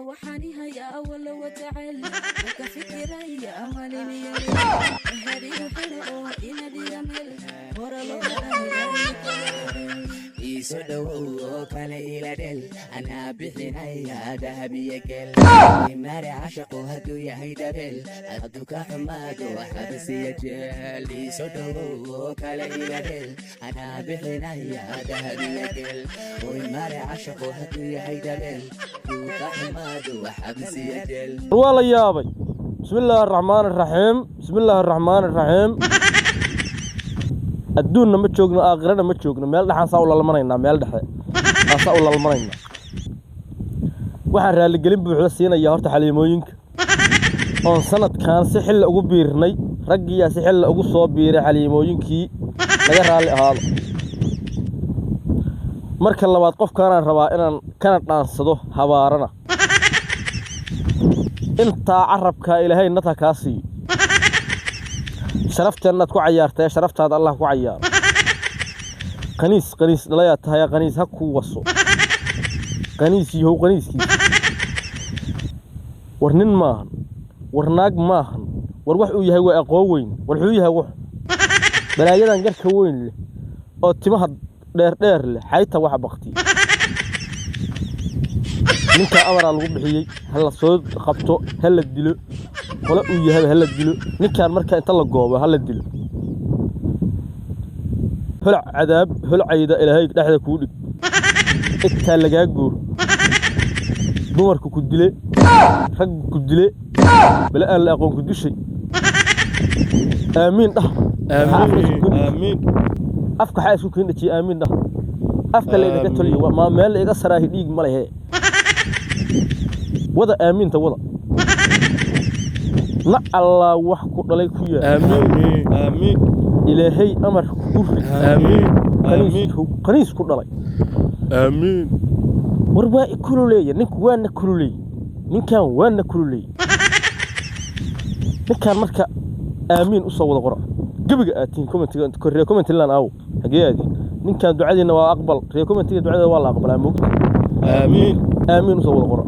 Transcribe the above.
وحاني هيا أول وتعل وكفكر يا أمالي ميالي هذه الحلقة إنا دي أمل ورا يسدو كلا إلى دل أنا بحنا يا ذهبي يكل ماري عشق هدو يا هيدبل أدوك حماد وحبس يجل يسدو كلا إلى دل أنا بحنا يا ذهبي يكل ماري عشق هدو يا هيدبل أدوك حماد وحبس يجل والله يا أبي بسم الله الرحمن الرحيم بسم الله الرحمن الرحيم adduunna ma joogno aakhirana ma joogno meel dhaxan saa u lalmanaynaa meel dhexe saa u lalmanaynaa waxaan raali gelin buuxda siinayaa horta xaliimooyinka oon sanadkan si xilli ugu biirnay raggiyaa si xilli ugu soo biiray xaliimooyinkii laga raalli ahaado marka labaad qofkaanaan rabaa inaan kana dhaansado habaarana intaa carabkaa ilaahay nata kaa siiyo شرفتنا تكو عيارتها شرفتها هذا الله كو عيار قنيس لا يا قنيس هكو وصو قنيس يهو قنيس كي ورنن ماهن ورناق ماهن وروحو يهو اقوين ورحو يهو بلايدان قرك وين له او تيمها دير له حيتا waxa baqti ninka amar lagu bixiyay hal soo qabto hal dilo qolo uu yahay hal dilo ninkan marka inta la goobo hal dilo hol cadaab hol cayda ilaahay dhaxda ku dhig inta laga goor dumarku ku dilay rag ku dilay bala aan la aqoon ku dishay aamin aamin afka xaasku kiindaji aamin afka leeyahay taliyo ma meel iga saraahi dhiig ma leeyahay wada aaminta wada na allah wax ku dhalay ku yaa aamin ilaahay amar ku aamin qaniis ku dhalay aamin warba ikululeeya ninku waana kululeey ninkan waana kululeey ninkan marka aamin u soo wada qora gabiga aatiin commentiga korreey comment lan aaw hageeyadi ninkan ducadiina waa aqbal reey commentiga ducada waa la aqbalaa moogta aamin aamin u soo wada qora